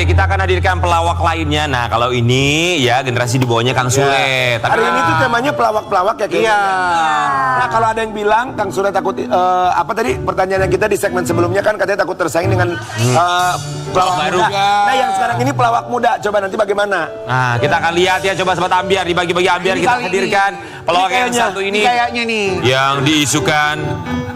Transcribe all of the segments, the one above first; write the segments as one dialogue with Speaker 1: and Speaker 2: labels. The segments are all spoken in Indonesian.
Speaker 1: Oke, kita akan hadirkan pelawak lainnya. Nah, kalau ini ya generasi di bawahnya Kang Sule.
Speaker 2: Hari ini tuh temanya pelawak-pelawak ya kayaknya. Nah, kalau ada yang bilang Kang Sule takut apa tadi pertanyaan kita di segmen sebelumnya kan katanya takut tersaing dengan pelawak
Speaker 1: baru.
Speaker 2: muda. Nah, yang sekarang ini pelawak muda. Coba nanti bagaimana?
Speaker 1: Nah, kita akan lihat ya, coba Sobat Ambiar, dibagi-bagi Ambiar kita hadirkan pelawak yang satu ini
Speaker 3: kayaknya nih
Speaker 1: yang diisukan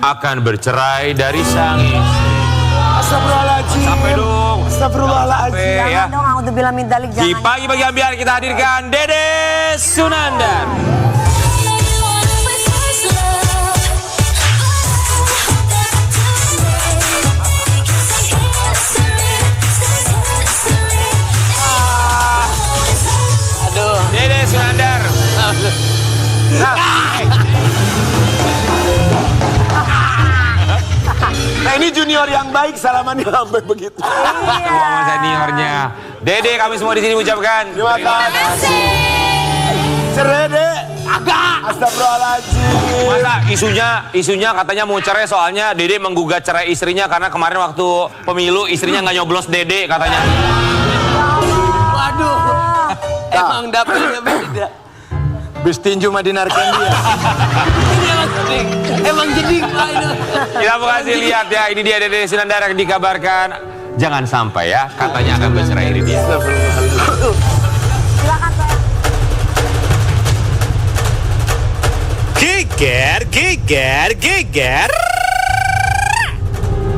Speaker 1: akan bercerai dari sang istri.
Speaker 2: Astagfirullahaladzim.
Speaker 1: Sampai dong.
Speaker 2: Astagfirullahaladzim.
Speaker 1: Sampai ya.
Speaker 4: Jangan dong, auzubillah min dzalik,
Speaker 1: Di
Speaker 4: jangan.
Speaker 1: pagi-pagi Ambiar kita hadirkan Dede Sunandar. Dede Sunandar.
Speaker 2: Nah, ini junior yang baik salamannya sampai begitu.
Speaker 1: Sama seniornya. Dede, kami semua di sini ucapkan
Speaker 2: Terima kasih. Cerede. Agak. Astagfirullahaladzim.
Speaker 1: masa isunya katanya mau cerai soalnya Dede menggugat cerai istrinya karena kemarin waktu pemilu istrinya nggak nyoblos Dede katanya.
Speaker 3: waduh emang dapetnya beda
Speaker 2: Bis tinju Madinar Candy ya.
Speaker 3: emang jeding Pak, ini.
Speaker 1: Kita mau kasih lihat ya, ini dia Dede Sunandar yang dikabarkan jangan sampai ya katanya akan bercerai ini dia.
Speaker 4: Silakan, Pak.
Speaker 5: Geger.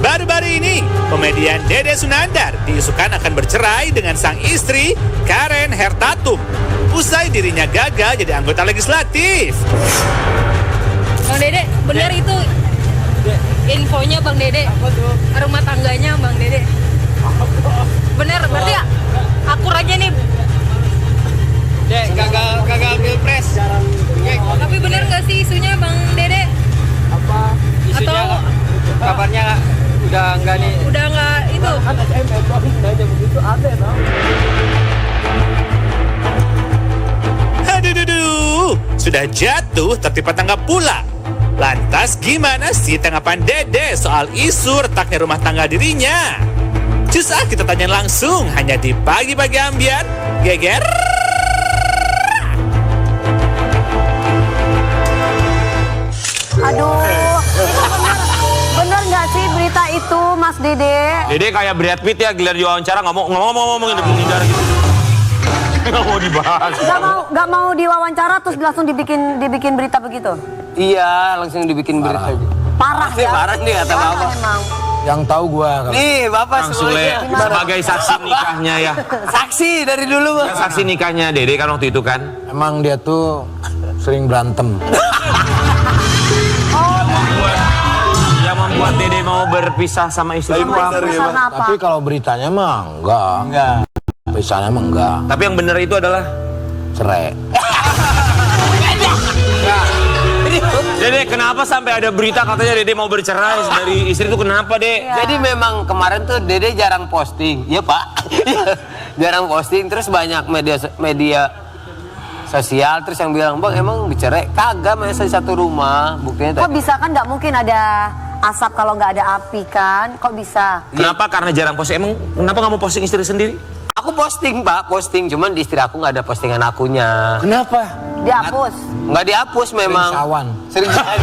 Speaker 5: Baru-baru ini, komedian Dede Sunandar diisukan akan bercerai dengan sang istri, Karen Hertatum. Usai dirinya gagal jadi anggota legislatif.
Speaker 6: Bang Dede, benar itu infonya Bang Dede, rumah tangganya Bang Dede. Bener, berarti ya akur aja nih.
Speaker 3: Dek, gagal pilpres
Speaker 6: Tapi bener nggak sih isunya Bang Dede?
Speaker 3: apa isunya
Speaker 6: Atau
Speaker 3: kabarnya udah enggak nih
Speaker 6: udah nggak itu?
Speaker 5: Aduh, sudah jatuh tertimpa tangga pula. Lantas gimana sih tanggapan Dede soal isu retaknya rumah tangga dirinya? Cus kita tanya langsung hanya di Pagi-Pagi Ambiar. Geger.
Speaker 4: Aduh, bener nggak sih berita itu, Mas Dede?
Speaker 1: Dede kayak Brad Pitt ya, giliran diwawancara ngomong-ngomongin hindar gitu. Nggak mau dibahas.
Speaker 4: Gak mau diwawancara terus langsung dibikin berita begitu?
Speaker 3: iya langsung dibikin berita
Speaker 4: Parah ya?
Speaker 3: parah nih kata
Speaker 4: Parah
Speaker 3: bapak
Speaker 4: emang.
Speaker 2: Yang tahu gua
Speaker 3: nih bapak
Speaker 1: Kang Sule
Speaker 3: semuanya
Speaker 1: sebagai saksi nikahnya ya.
Speaker 3: saksi dari dulu Bang.
Speaker 1: Saksi nikahnya Dede kan waktu itu kan.
Speaker 2: emang dia tuh sering berantem.
Speaker 1: Yang membuat Dede mau berpisah sama istri.
Speaker 4: Pesan apa?
Speaker 2: Tapi kalau beritanya mah enggak. Pisahnya mah enggak.
Speaker 1: Tapi yang benar itu adalah
Speaker 2: Cerai.
Speaker 1: Dede, kenapa sampai ada berita katanya Dede mau bercerai dari istri itu kenapa, Dek?
Speaker 3: Jadi memang kemarin tuh Dede jarang posting, ya Pak. Jarang posting, terus banyak media sosial terus yang bilang bang emang bercerai kagak masa di satu rumah buktinya.
Speaker 4: Kok bisa kan nggak mungkin ada asap kalau nggak ada api kan? Kok bisa?
Speaker 1: Kenapa? Karena jarang posting. Emang kenapa nggak mau posting istri sendiri?
Speaker 3: Aku posting Pak, posting cuman di istri aku nggak ada postingan akunya.
Speaker 1: Kenapa?
Speaker 4: Dihapus.
Speaker 3: Nggak dihapus memang.
Speaker 2: Sawan.
Speaker 3: Sering sawan.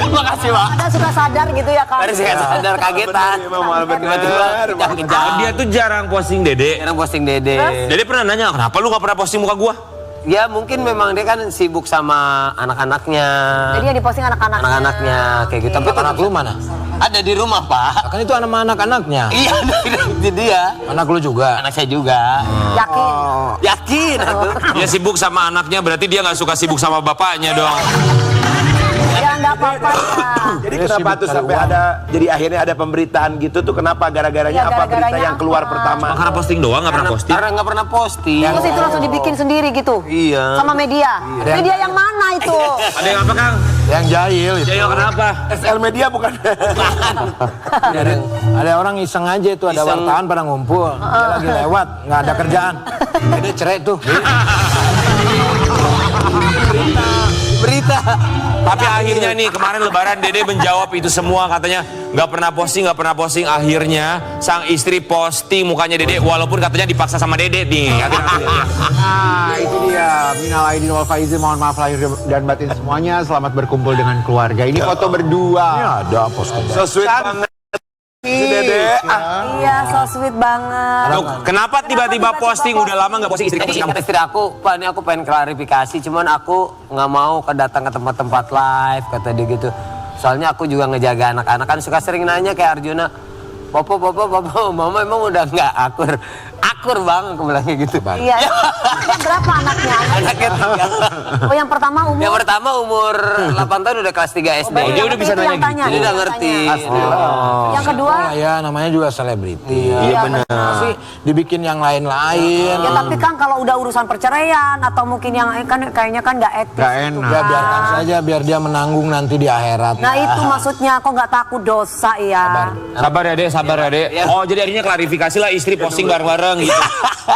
Speaker 3: Makasih Pak.
Speaker 4: Ada suka sadar gitu ya kan?
Speaker 3: Harus saya sadar kagetan. Tiba-tiba kejang.
Speaker 1: Dia tuh jarang posting Dede.
Speaker 3: Jarang posting Dede.
Speaker 1: Dede pernah nanya, kenapa lu nggak pernah posting muka gua?
Speaker 3: Ya mungkin memang dia kan sibuk sama anak-anaknya.
Speaker 4: Jadi yang diposting anak-anaknya.
Speaker 3: Anak-anaknya kayak gitu. Tapi
Speaker 2: Anak lu mana?
Speaker 3: ada di rumah Pak.
Speaker 2: Kan itu anak-anaknya.
Speaker 3: Iya, di dia.
Speaker 2: Anak lu juga.
Speaker 3: Anak saya juga.
Speaker 4: Yakin?
Speaker 3: Yakin aku.
Speaker 1: Dia sibuk sama anaknya, berarti dia nggak suka sibuk sama bapaknya dong.
Speaker 4: Ya nggak apa-apa ya.
Speaker 2: Jadi kenapa tuh sampai ada, jadi akhirnya ada pemberitaan gitu tuh kenapa? Gara-garanya
Speaker 4: Iya,
Speaker 2: apa berita
Speaker 4: gara-garanya
Speaker 2: yang keluar
Speaker 4: apa?
Speaker 2: pertama?
Speaker 1: Karena posting doang, nggak pernah posting.
Speaker 3: Karena nggak pernah posting.
Speaker 4: Terus itu langsung dibikin sendiri gitu?
Speaker 3: Iya.
Speaker 4: Sama media? Media yang mana itu?
Speaker 1: Ada yang apa, Kang?
Speaker 2: Yang jahil itu.
Speaker 1: Jayo kenapa?
Speaker 2: SL Media bukan? Ada orang iseng aja itu, ada
Speaker 3: Iseng.
Speaker 2: wartawan pada ngumpul. Dia lagi lewat, nggak ada kerjaan. Jadi cerai tuh.
Speaker 3: Berita.
Speaker 1: Tapi akhirnya nih kemarin Lebaran Dede menjawab itu semua katanya nggak pernah posting. Akhirnya sang istri posting mukanya Dede, walaupun katanya dipaksa sama Dede nih.
Speaker 7: Nah, itu dia. Minal aidin wal faizin, mohon maaf lahir dan batin semuanya. Selamat berkumpul dengan keluarga. Ini foto berdua. Ini ada posting.
Speaker 2: So sweet banget. Si Dede.
Speaker 4: Iya, so sweet banget.
Speaker 1: Loh, kenapa tiba-tiba posting? Udah lama nggak posting istri kamu?
Speaker 3: Istri aku, Pak, ini aku pengen klarifikasi, cuman aku nggak mau datang ke tempat-tempat live, kata dia gitu. Soalnya aku juga ngejaga anak-anak, kan suka sering nanya kayak Arjuna, Papa, Mama emang udah nggak akur bang, aku bilangnya gitu.
Speaker 4: Iya. Berapa anaknya?
Speaker 3: Anaknya 3.
Speaker 4: Oh, yang pertama umur?
Speaker 3: Yang pertama umur 8 tahun udah kelas 3 SD.
Speaker 1: dia udah bisa nanya
Speaker 4: gitu.
Speaker 3: Dia udah ngerti.
Speaker 4: Yang kedua?
Speaker 7: Ya namanya juga selebriti.
Speaker 4: Iya, benar.
Speaker 7: Masih dibikin yang lain-lain.
Speaker 4: Ya tapi kan kalau udah urusan perceraian atau mungkin yang kan kayaknya kan nggak etis.
Speaker 7: Gak enak. Ya biarkan saja biar dia menanggung nanti di akhirat.
Speaker 4: Nah itu maksudnya, kok nggak takut dosa ya?
Speaker 1: Sabar ya Dek. Oh, jadi akhirnya klarifikasi lah, istri posting bareng-bareng gitu.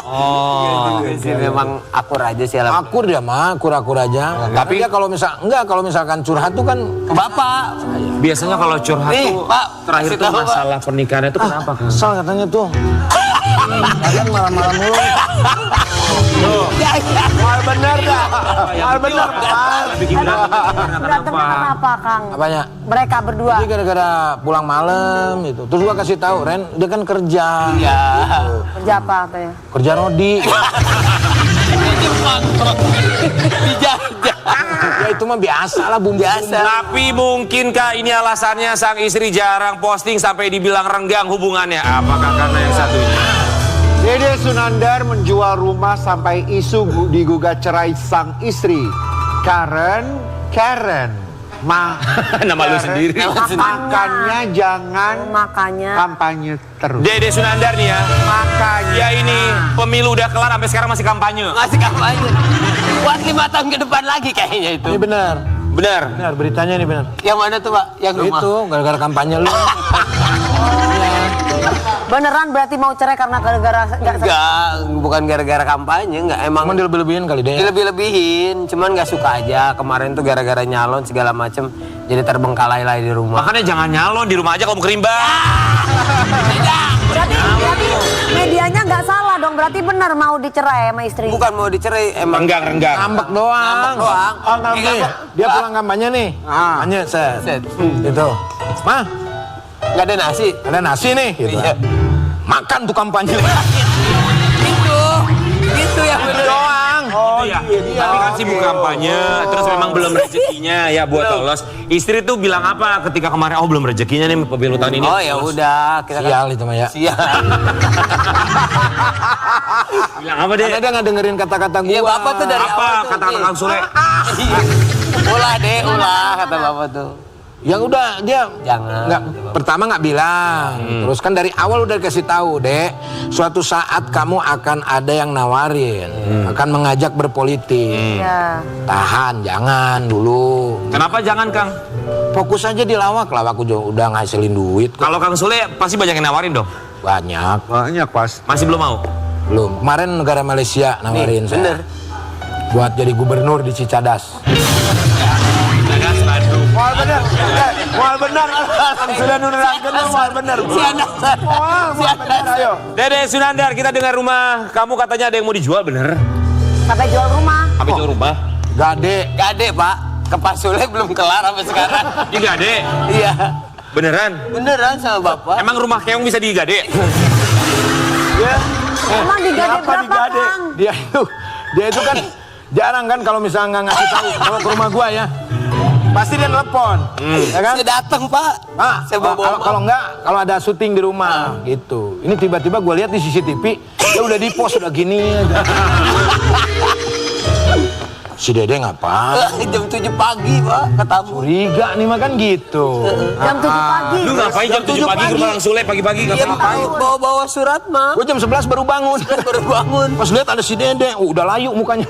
Speaker 1: Oh,
Speaker 3: Memang akur aja sih.
Speaker 7: Akur dia mah, akur aja. Tapi dia kalau misalkan curhat tuh kan
Speaker 3: Ke Bapak.
Speaker 1: biasanya kalau curhat
Speaker 3: Nih,
Speaker 1: tuh
Speaker 3: Pak,
Speaker 1: terakhir
Speaker 3: kasih
Speaker 1: tuh
Speaker 3: tahu, Pak.
Speaker 1: masalah pernikahannya tuh kenapa? Kang?
Speaker 7: kesel katanya tuh. Kalian malam-malam mulu.
Speaker 2: Mal bener dah. Mal bener.
Speaker 1: Bikin
Speaker 4: Berantem karena apa, Kang?
Speaker 7: Apanya?
Speaker 4: Mereka berdua.
Speaker 7: Jadi gara-gara pulang malam gitu. Terus gua kasih tahu Ren, dia kan kerja.
Speaker 3: Iya.
Speaker 4: Kerja apa katanya?
Speaker 7: Kerja rodi. Ya itu mah biasa lah bumbu.
Speaker 1: Tapi mungkinkah ini alasannya sang istri jarang posting sampai dibilang renggang hubungannya? Apakah karena yang satunya?
Speaker 7: Dede Sunandar menjual rumah sampai isu digugat cerai sang istri. Karen.
Speaker 1: Nama lu sendiri.
Speaker 7: Makannya jangan
Speaker 4: Makanya.
Speaker 7: kampanye terus.
Speaker 1: Dede Sunandar nih ya.
Speaker 7: Makanya.
Speaker 1: Ya ini pemilu udah kelar sampai sekarang masih kampanye.
Speaker 3: Masih kampanye. Buat 5 tahun ke depan lagi kayaknya itu.
Speaker 7: Ini benar.
Speaker 1: Benar.
Speaker 7: Benar beritanya ini benar.
Speaker 3: Yang mana tuh, Pak? Yang rumah.
Speaker 7: Itu gara-gara kampanye lu.
Speaker 4: Beneran berarti mau cerai karena gara-gara nggak
Speaker 3: Enggak, bukan gara-gara kampanye, enggak. Emang
Speaker 7: Emang dilebih-lebihin kali deh.
Speaker 3: dilebih-lebihin, cuman nggak suka aja. Kemarin tuh gara-gara nyalon segala macem, jadi terbengkalai di rumah.
Speaker 1: Makanya jangan nyalon di rumah aja kalau mau kerimbang.
Speaker 4: Berarti medianya nggak salah dong. Berarti benar mau dicerai sama istri.
Speaker 3: Bukan mau dicerai, emang
Speaker 1: Renggang.
Speaker 7: Ngambek doang.
Speaker 3: ngambek doang.
Speaker 7: Oh, nih, dia pulang kampanye nih. Kampanye set.
Speaker 3: Set.
Speaker 7: Gitu. Mah,
Speaker 3: Nggak ada nasi.
Speaker 7: ada nasi nih gitu.
Speaker 3: Iya.
Speaker 7: Makan tuh kampanye.
Speaker 3: Itu yang bener doang.
Speaker 1: Oh iya. Tapi kan sibuk kampanye, terus memang belum rezekinya ya buat lolos. Istri tuh bilang apa ketika kemarin? Oh belum rezekinya nih pemilu tahun ini.
Speaker 3: Oh ya udah, kita kan
Speaker 7: Sial itu mah ya.
Speaker 3: siap.
Speaker 1: Bilang apa deh?
Speaker 7: Karena dia nggak dengerin kata-kata gua.
Speaker 3: Iya, Bapak tuh dari
Speaker 1: Apa
Speaker 3: awal tuh,
Speaker 1: kata-kata
Speaker 3: nih.
Speaker 1: Kang Sule?
Speaker 3: Ulah kata Bapak tuh.
Speaker 7: Ya udah dia
Speaker 3: Jangan.
Speaker 7: nggak pertama nggak bilang, terus kan dari awal udah dikasih tahu Dek, suatu saat kamu akan ada yang nawarin, akan mengajak berpolitik.
Speaker 4: Ya.
Speaker 7: Tahan, jangan dulu.
Speaker 1: Kenapa jangan Kang?
Speaker 7: Fokus aja di lawak aku juga udah ngasilin duit kok.
Speaker 1: Kalau Kang Sule pasti banyak yang nawarin dong.
Speaker 7: Banyak pas.
Speaker 1: Masih belum mau?
Speaker 7: Belum. Kemarin negara Malaysia nawarin saya.
Speaker 3: bener.
Speaker 7: Buat jadi gubernur di Cicadas.
Speaker 2: Mal bener. Mal bener. Sudah nunerangkan mal bener. Mal bener. Ayo.
Speaker 1: Dede Sunandar, kita dengar rumah kamu katanya ada yang mau dijual, bener?
Speaker 4: Sampai jual rumah.
Speaker 1: Sampai jual rumah?
Speaker 7: Gade.
Speaker 3: Gade, Pak. Ke Pak Sule belum kelar sampai sekarang.
Speaker 1: Ini gade?
Speaker 3: Iya.
Speaker 1: Beneran?
Speaker 3: Beneran sama Bapak.
Speaker 1: Emang rumah keong bisa digade?
Speaker 4: Emang digade
Speaker 2: Kenapa
Speaker 4: berapa,
Speaker 2: digade?
Speaker 4: Kang?
Speaker 7: Dia itu kan jarang kan kalau misalnya nggak ngasih tahu kalau ke rumah gua ya. Pasti dia telepon. Ya kan?
Speaker 3: Saya datang, Pak.
Speaker 7: Pak,
Speaker 3: Saya bawa
Speaker 7: kalau enggak, kalau ada syuting di rumah gitu. Ini tiba-tiba gue lihat di CCTV, dia udah di post udah gini aja. Si Dede ngapa?
Speaker 3: Jam 7 pagi, Pak, ketemu.
Speaker 7: Curiga nih mah kan gitu.
Speaker 4: Jam 7 pagi.
Speaker 1: Lu ngapain jam 7 pagi ke rumah Kang Sule pagi-pagi?
Speaker 3: Iya, bawa-bawa surat, mah.
Speaker 7: Gue jam 11 baru bangun.
Speaker 3: Baru bangun.
Speaker 7: Pas lihat ada si Dede, udah layu mukanya.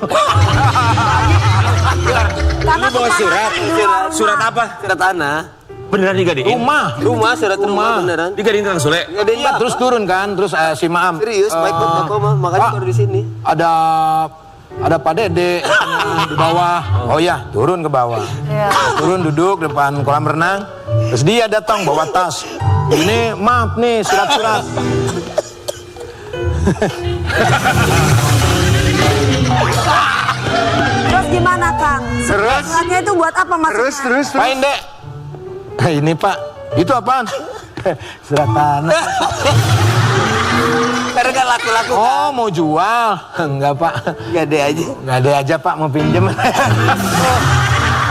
Speaker 4: Karena
Speaker 1: Lu bawa surat? Surat apa?
Speaker 3: Surat tanah.
Speaker 1: Beneran digadein?
Speaker 3: Rumah, surat rumah beneran.
Speaker 1: Digadein Kang Sule?
Speaker 3: Gadein,
Speaker 7: Iya,
Speaker 3: Pak.
Speaker 7: terus turun kan, terus si Maam.
Speaker 3: Serius, baik buat Bapak, mah. Makanya
Speaker 7: Pak,
Speaker 3: baru di sini.
Speaker 7: ada Pak Dede di bawah. Oh ya, turun ke bawah.
Speaker 4: Iya.
Speaker 7: Turun duduk depan kolam renang. Terus dia datang bawa tas. Ini maaf nih surat-surat.
Speaker 4: Terus gimana Kang?
Speaker 2: Terus?
Speaker 4: Suratnya itu buat apa maksudnya?
Speaker 2: Terus.
Speaker 7: Pain dek. Nah, ini Pak, itu apaan? Surat tanah.
Speaker 3: Karena kan laku-laku kan.
Speaker 7: Oh mau jual? Enggak Pak.
Speaker 3: Gade aja.
Speaker 7: Nggak ada aja Pak mau pinjem.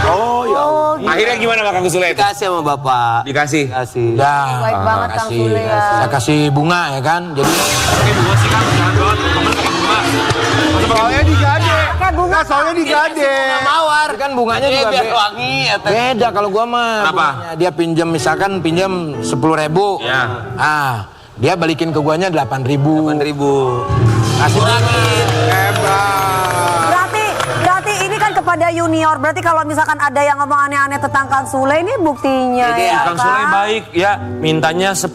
Speaker 2: Oh ya.
Speaker 1: Akhirnya gimana Kang Sule?
Speaker 3: Dikasih sama bapak.
Speaker 1: Dikasih.
Speaker 3: Dikasih.
Speaker 7: Ya,
Speaker 4: Baik banget Kang
Speaker 7: kasih.
Speaker 4: Sule ya.
Speaker 7: Saya kasih bunga ya kan. Jadi
Speaker 1: Pakai bunga sih Kang, jangan banget. Temen pakai bunga.
Speaker 2: Soalnya digade.
Speaker 4: Pakai bunga.
Speaker 2: Soalnya digade.
Speaker 3: Mawar.
Speaker 7: kan bunganya juga
Speaker 3: biar wangi atau
Speaker 7: beda kalau gua mah.
Speaker 1: Kenapa?
Speaker 7: Bunganya dia pinjam misalkan pinjam 10.000.
Speaker 1: Ya.
Speaker 7: Ah, dia balikin ke guanya 8.000.
Speaker 3: 8.000.
Speaker 7: Kasih
Speaker 4: Berarti ini kan kepada junior. Berarti kalau misalkan ada yang ngomong aneh-aneh tentang Kang Sule ini buktinya
Speaker 3: Jadi,
Speaker 4: ya
Speaker 1: Kang Sule baik ya, mintanya 10.000,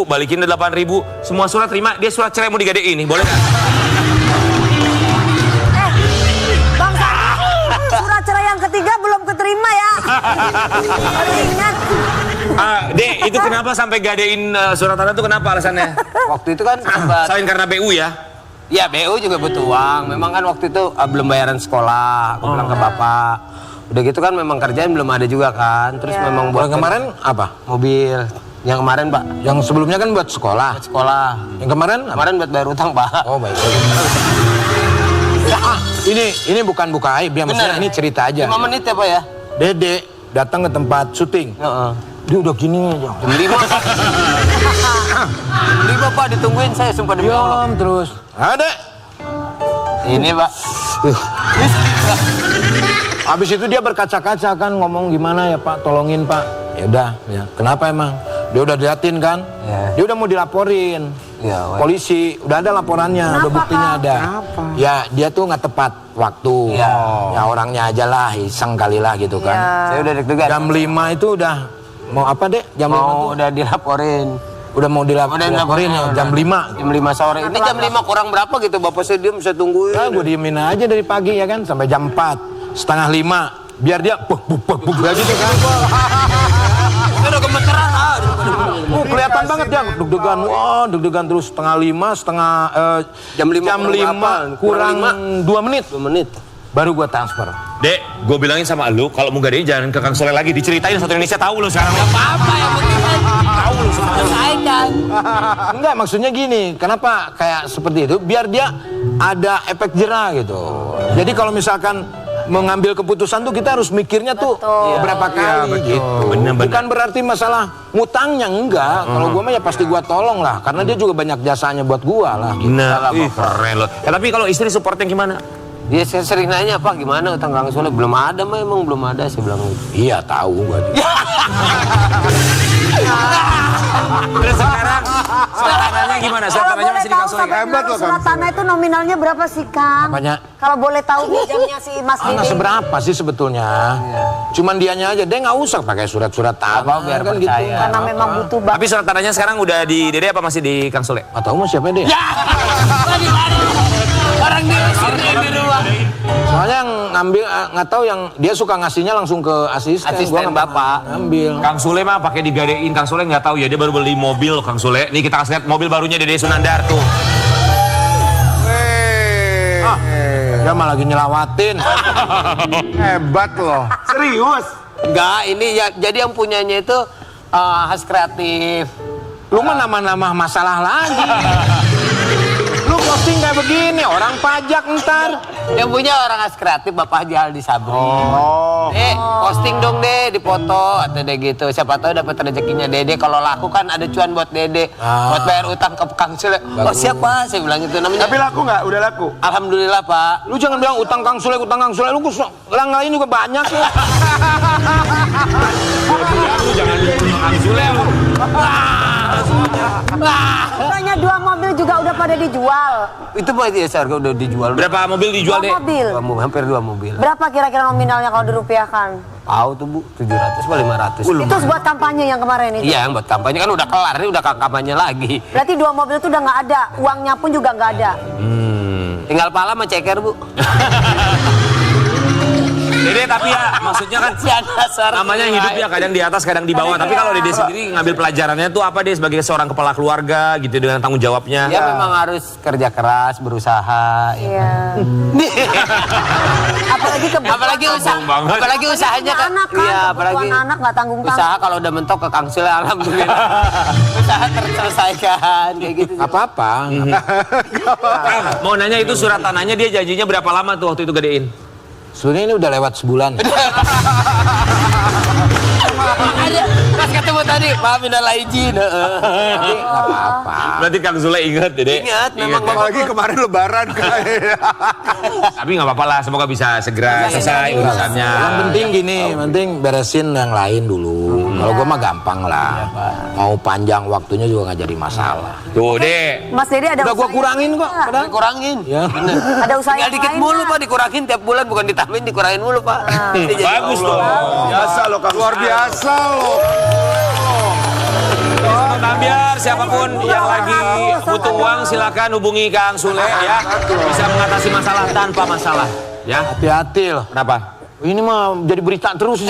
Speaker 1: balikin 8.000. Semua surat terima, dia surat cerai mau digadein nih, boleh nggak?
Speaker 4: Bang Sandi, surat cerai yang ketiga belum keterima ya. Baru ingat.
Speaker 1: Dek, itu kenapa sampai gadein surat tanah itu kenapa alasannya?
Speaker 3: Waktu itu kan sempat.
Speaker 1: Selain karena BU ya?
Speaker 3: Ya BU juga butuh uang. Memang kan waktu itu belum bayaran sekolah. Aku bilang ke bapak. Udah gitu kan memang kerjaan belum ada juga kan. Terus memang buat
Speaker 7: Yang kemarin apa?
Speaker 3: mobil. Yang kemarin pak
Speaker 7: Yang sebelumnya kan buat sekolah.
Speaker 3: sekolah.
Speaker 7: Yang kemarin apa?
Speaker 3: Kemarin buat bayar utang pak.
Speaker 7: Oh baik. Ini bukan buka aib ya, maksudnya ini cerita aja.
Speaker 3: 5 menit ya pak ya.
Speaker 7: Dede datang ke tempat syuting.
Speaker 3: Heeh.
Speaker 7: Dia udah gini aja.
Speaker 3: Jam 5. Jam 5 pak ditungguin saya sumpah demi Allah.
Speaker 7: Diam terus. Ada.
Speaker 3: Ini pak.
Speaker 7: Habis itu dia berkaca-kaca kan ngomong gimana ya Pak, tolongin Pak. Ya udah, ya. Kenapa emang? Dia udah diliatin kan?
Speaker 3: Ya.
Speaker 7: Dia udah mau dilaporin.
Speaker 3: Ya, wah.
Speaker 7: Polisi, udah ada laporannya, udah
Speaker 4: Kenapa,
Speaker 7: buktinya
Speaker 4: Kak?
Speaker 7: ada. Ya, dia tuh nggak tepat waktu.
Speaker 3: Ya.
Speaker 7: Ya orangnya aja lah, iseng kali lah gitu kan.
Speaker 4: Ya.
Speaker 3: Saya udah deg-degan.
Speaker 7: Jam 5 itu udah mau apa deh? Jam 5 tuh
Speaker 3: Mau udah dilaporin.
Speaker 7: udah mau dilaporin ya, jam 5.
Speaker 3: Jam 5 sore. Ini jam 5 kurang berapa gitu bapak saya diem saya tungguin.
Speaker 7: Nah, gue diemin aja dari pagi ya kan sampai jam 4, setengah 5. Biar dia buk gitu kan.
Speaker 3: Itu udah gemeteran.
Speaker 7: Kelihatan banget ya deg-degan. Wah, deg-degan terus setengah 5,
Speaker 3: Jam 5
Speaker 7: jam
Speaker 3: kurang
Speaker 7: 5
Speaker 3: berapa?
Speaker 7: kurang
Speaker 3: Kurang
Speaker 7: 2 menit.
Speaker 3: 2 menit.
Speaker 7: Baru gua transfer.
Speaker 1: Dek, gue bilangin sama lu, kalau mau gadein jangan ke Kang Sule lagi. Diceritain satu Indonesia tahu lu sekarang.
Speaker 3: Apa yang penting kan tahu lu selesaikan.
Speaker 7: Enggak, maksudnya gini, kenapa kayak seperti itu? Biar dia ada efek jerah gitu. Jadi kalau misalkan mengambil keputusan tuh kita harus mikirnya tuh beberapa kali gitu.
Speaker 1: Bener-bener.
Speaker 7: Bukan berarti masalah ngutangnya enggak. Kalau gua mah ya pasti gua tolong lah, karena dia juga banyak jasanya buat gua lah. Gitu.
Speaker 1: Nah, keren lo. Ya, tapi kalau istri supportnya gimana?
Speaker 3: Dia sering nanya Pak gimana utang Kang Sule belum ada mah emang belum ada saya bilang gitu.
Speaker 7: Iya tahu gua.
Speaker 1: Terus sekarang surat tanahnya gimana? Surat
Speaker 4: Kalau
Speaker 1: tanahnya
Speaker 4: boleh
Speaker 1: masih di
Speaker 4: tahu
Speaker 1: Kang Sule?
Speaker 4: sampai
Speaker 2: Hebat loh,
Speaker 4: surat
Speaker 2: Kang
Speaker 4: tanah itu nominalnya berapa sih Kang?
Speaker 7: Apanya?
Speaker 4: Kalau boleh tahu pinjamnya si Mas
Speaker 7: Nggak
Speaker 4: Dede.
Speaker 7: seberapa sih sebetulnya. Cuman dianya aja, dia nggak usah pakai surat-surat tanah.
Speaker 3: Apa, biar
Speaker 7: kan
Speaker 3: percaya.
Speaker 7: gitu.
Speaker 4: Karena memang butuh banget.
Speaker 1: Tapi surat tanahnya sekarang udah di Dede apa masih di Kang Sule?
Speaker 7: Nggak tahu mah siapa dia.
Speaker 3: Orang dia di rumah.
Speaker 7: Soalnya yang ngambil nggak tahu yang dia suka ngasihnya langsung ke asisten.
Speaker 3: Asisten
Speaker 7: Gua nggak
Speaker 3: bapak.
Speaker 7: pernah ngambil.
Speaker 1: Kang Sule mah pakai digadein. Kang Sule nggak tahu ya, dia baru beli mobil Kang Sule. Nih kita kasih lihat mobil barunya Dede Sunandar tuh.
Speaker 7: Dia mah lagi nyelawatin.
Speaker 2: Hebat loh. Serius.
Speaker 3: Enggak, ini ya jadi yang punyanya itu khas kreatif.
Speaker 7: Lu mah nama-nama masalah lagi. Lu posting kayak begini, orang pajak ntar.
Speaker 3: Yang punya orang khas kreatif Bapak Haji Aldi Sabri.
Speaker 2: Oh.
Speaker 3: Posting dong deh di foto atau deh gitu. Siapa tahu dapat rezekinya Dede. Kalau laku kan ada cuan buat Dede. Buat bayar utang ke Kang Sule. Oh siapa? Saya bilang itu namanya.
Speaker 2: Tapi laku nggak? Udah laku.
Speaker 3: Alhamdulillah Pak.
Speaker 7: Lu jangan bilang utang Kang Sule. Lu orang lain juga banyak ya.
Speaker 1: Lu jangan lupa Kang Sule lu.
Speaker 4: Bukannya 2 mobil juga udah pada dijual.
Speaker 3: Itu mah ya harga udah dijual.
Speaker 1: Berapa mobil dijual
Speaker 4: 2
Speaker 1: Dek?
Speaker 4: mobil.
Speaker 3: Hampir 2 mobil.
Speaker 4: Berapa kira-kira nominalnya kalau dirupiahkan?
Speaker 3: Tahu tuh Bu, 700 apa 500.
Speaker 4: Itu buat kampanye yang kemarin itu.
Speaker 3: Iya, yang buat kampanye kan udah kelar, ini udah kampanye lagi.
Speaker 4: Berarti 2 mobil itu udah nggak ada, uangnya pun juga nggak ada.
Speaker 3: Tinggal pala sama ceker Bu.
Speaker 1: Dede tapi ya maksudnya kan namanya hidup ya kadang di atas kadang di bawah. Tapi kalau Dede sendiri ngambil pelajarannya tuh apa deh sebagai seorang kepala keluarga gitu dengan tanggung jawabnya?
Speaker 3: Ya memang harus kerja keras, berusaha.
Speaker 4: Iya.
Speaker 3: Apalagi usahanya kan.
Speaker 4: Anak kan,
Speaker 3: Iya, apalagi
Speaker 4: anak nggak tanggung.
Speaker 3: usaha kalau udah mentok ke Kangsil alhamdulillah. Usaha terselesaikan kayak gitu.
Speaker 7: Apa-apa.
Speaker 1: Mau nanya itu surat tanahnya dia janjinya berapa lama tuh waktu itu gedein?
Speaker 7: Sebenarnya ini udah lewat sebulan.
Speaker 3: Ada pas ketemu tadi, Pak minal izin.
Speaker 7: Tapi nggak apa-apa.
Speaker 1: Berarti Kang Sule ingat Dede?
Speaker 3: Ingat, memang
Speaker 2: Apalagi kemarin lebaran kayak.
Speaker 1: Tapi nggak apa-apa lah, semoga bisa segera selesai urusannya.
Speaker 7: Yang penting gini, penting beresin yang lain dulu. Kalau gue mah gampang lah. Mau panjang waktunya juga nggak jadi masalah.
Speaker 1: Tuh deh.
Speaker 4: Mas Dede ada
Speaker 7: Udah gue
Speaker 4: usaha
Speaker 7: kurangin kok.
Speaker 4: nggak?
Speaker 7: Padahal.
Speaker 3: dikurangin.
Speaker 7: Ya.
Speaker 4: Ada usaha
Speaker 3: Tinggal
Speaker 4: yang
Speaker 3: dikit
Speaker 4: lain
Speaker 3: mulu
Speaker 4: nggak?
Speaker 3: Pak, dikurangin tiap bulan bukan ditambahin, dikurangin mulu Pak.
Speaker 1: Bagus tuh.
Speaker 2: Biasa loh, Kang. Luar biasa loh.
Speaker 1: Sobat Ambiar, siapapun yang lagi butuh uang silakan hubungi Kang Sule ya. Bisa mengatasi masalah tanpa masalah. Ya.
Speaker 7: Hati-hati loh.
Speaker 1: Kenapa?
Speaker 7: Ini mah jadi berita terus sih.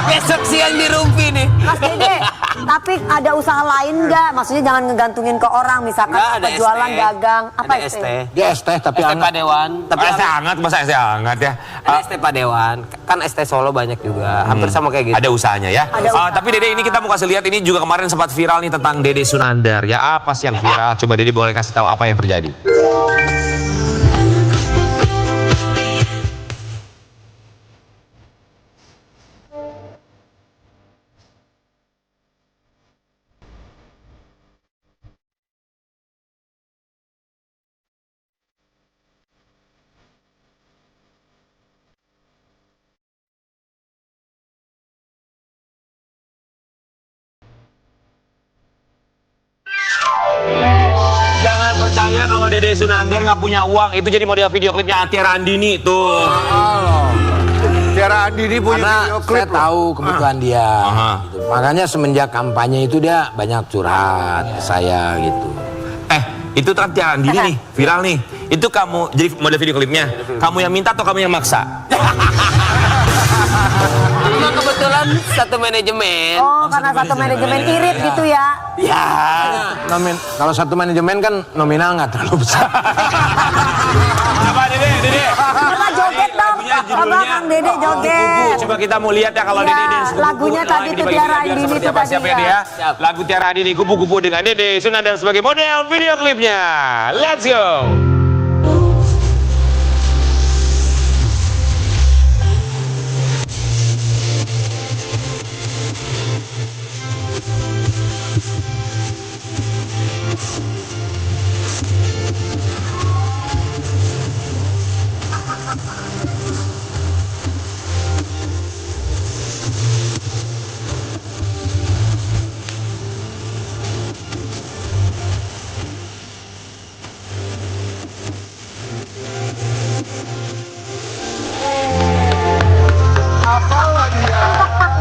Speaker 3: Besok siang di Rumpi nih.
Speaker 4: Mas Dede, tapi ada usaha lain nggak? Maksudnya jangan ngegantungin ke orang, misalkan
Speaker 3: Nggak, ada
Speaker 4: jualan
Speaker 3: ST.
Speaker 4: dagang. Apa
Speaker 3: Ada
Speaker 4: itu?
Speaker 3: ST.
Speaker 7: Dia es teh tapi
Speaker 3: ST
Speaker 7: hangat.
Speaker 3: Padewan. Tapi
Speaker 1: Tapi es hangat, masa es hangat ya?
Speaker 3: ada ST Padewan. Kan ST Solo banyak juga. Hampir sama kayak gitu.
Speaker 1: Ada usahanya ya.
Speaker 4: Ada usaha.
Speaker 1: Tapi Dede ini kita mau kasih lihat ini juga kemarin sempat viral nih tentang Dede Sunandar. Ya apa sih yang viral? Coba Dede boleh kasih tahu apa yang terjadi. Jangan percaya kalau Dede Sunandar nggak punya uang. Itu jadi model video klipnya Atiara Andini tuh.
Speaker 2: Tiara Andini punya
Speaker 7: Karena
Speaker 2: video
Speaker 7: saya
Speaker 2: klip loh.
Speaker 7: tahu kebutuhan dia. Gitu. Makanya semenjak kampanye itu dia banyak curhat ke saya gitu.
Speaker 1: Itu kan Atiara Andini nih, viral nih. Itu kamu jadi model video klipnya. Kamu yang minta atau kamu yang maksa?
Speaker 3: Cuma kebetulan satu manajemen.
Speaker 4: Oh, karena satu manajemen irit gitu ya.
Speaker 3: Ya.
Speaker 7: Kalau satu manajemen kan nominal nggak terlalu besar.
Speaker 1: Coba Dede.
Speaker 4: Coba joget dong. Coba Kang Dede joget.
Speaker 1: Coba kita mau lihat ya kalau
Speaker 4: Ya,
Speaker 1: Dede dance kupu-kupu.
Speaker 4: lagunya tadi
Speaker 1: Ini
Speaker 4: tuh
Speaker 1: bagi
Speaker 4: Tiara
Speaker 1: biar
Speaker 4: Andini
Speaker 1: seperti
Speaker 4: tuh
Speaker 1: apa
Speaker 4: tadi
Speaker 1: siapa
Speaker 4: ya.
Speaker 1: ini ya? Lagu Tiara Andini kupu-kupu dengan Dede Sunandar sebagai model video klipnya. Let's go.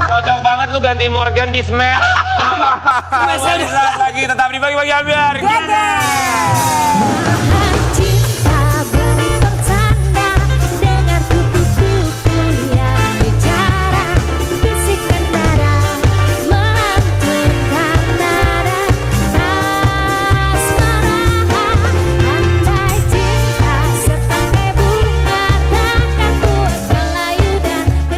Speaker 1: Cocok banget lu ganti Morgan di Smash. Lagi tetap di bagi-bagi Ambiar.
Speaker 4: Geger.